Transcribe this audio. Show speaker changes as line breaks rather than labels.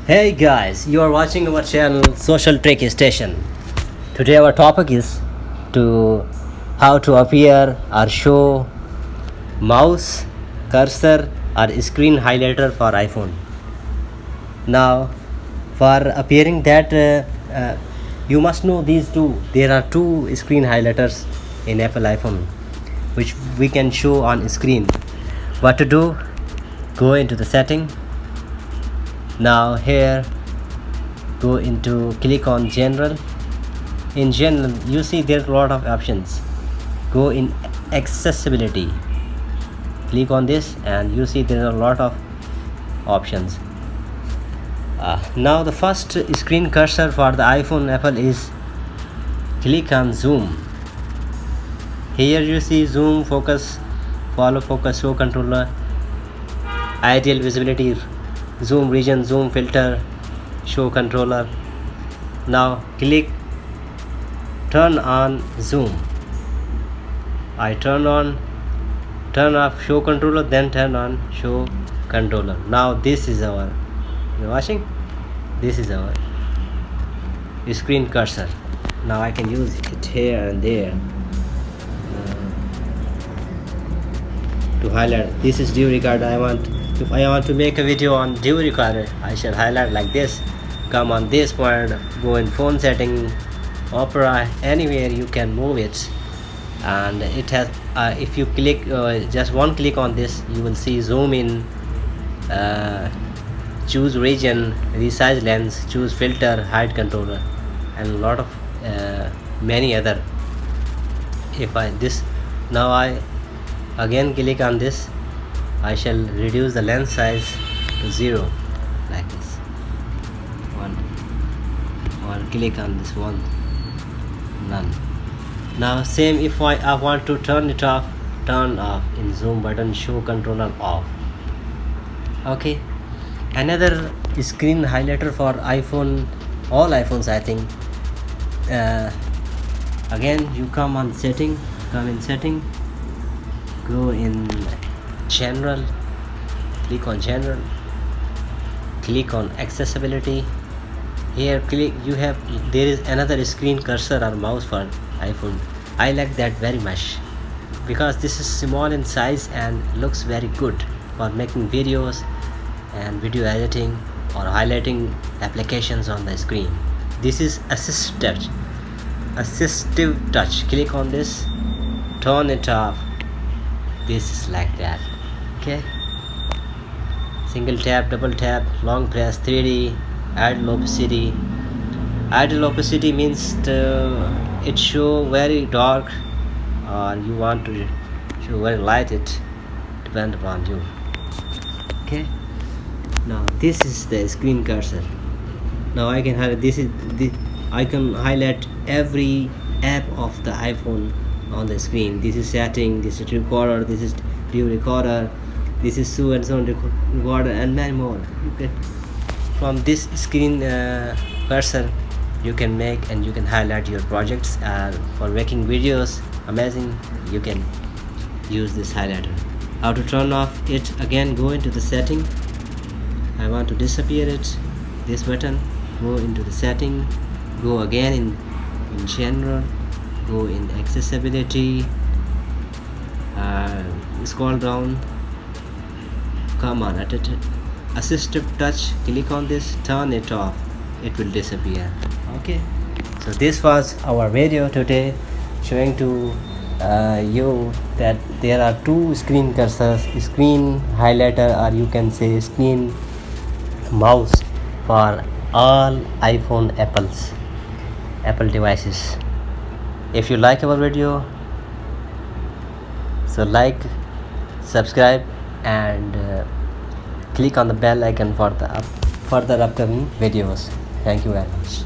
Hey guys, you are watching our channel Social Trick Station. Today our topic is to how to appear or show mouse, cursor or screen highlighter for iPhone. Now, for appearing that you must know these two. There are two screen highlighters in Apple iPhone which we can show on screen. What to do? Go into the setting. Now here go into click on general. In general you see there's a lot of options. Go in accessibility, click on this and you see there are a lot of options. Now the first screen cursor for the iPhone Apple is click on zoom. Here you see zoom, focus, follow focus, show controller, ideal visibility, zoom region, zoom filter, show controller. Now click turn on zoom. I turn off show controller, then turn on show controller. Now this is our, you're watching, this is our screen cursor. Now I can use it here and there to highlight. This is due recorder. If I want to make a video on due recorder, I shall highlight like this. Come on this point, go in phone setting, Opera, anywhere you can move it, and it has if you click just one click on this, you will see zoom in, choose region, resize lens, choose filter, hide controller, and a lot of many other. If I this now I again click on this, I shall reduce the lens size to 0 like this. One click on this one, none. Now same, if I want to turn it off, turn off in zoom button, show controller off. Okay, another screen highlighter for iPhone, all iPhones I think. Again you come in setting, go in general, click on general, click on accessibility. Here click, you have, there is another screen cursor or mouse for iPhone. I like that very much because this is small in size and looks very good for making videos and video editing or highlighting applications on the screen. This is assistive touch. Click on this, turn it off. This is like that. Okay, single tap, double tap, long press, 3D, idle opacity. Idle opacity means it show very dark or you want to show very light, it depend upon you. Okay, now this is the screen cursor. Now I can highlight I can highlight every app of the iPhone on the screen. This is setting, this is recorder, this is due recorder, this is so and so recorder, and many more. You can, from this screen cursor you can make and you can highlight your projects, and for making videos amazing you can use this highlighter. How to turn off it? Again go into the setting. I want to disappear it, this button, go into the setting, go again in general, go in accessibility, scroll down, come on at it, assistive touch, click on this, turn it off, it will disappear. Okay, so this was our video today showing to you that there are two screen cursors, screen highlighter, or you can say screen mouse for all iPhone Apple devices. If you like our video, so like, subscribe and click on the bell icon for the further upcoming videos. Thank you very much.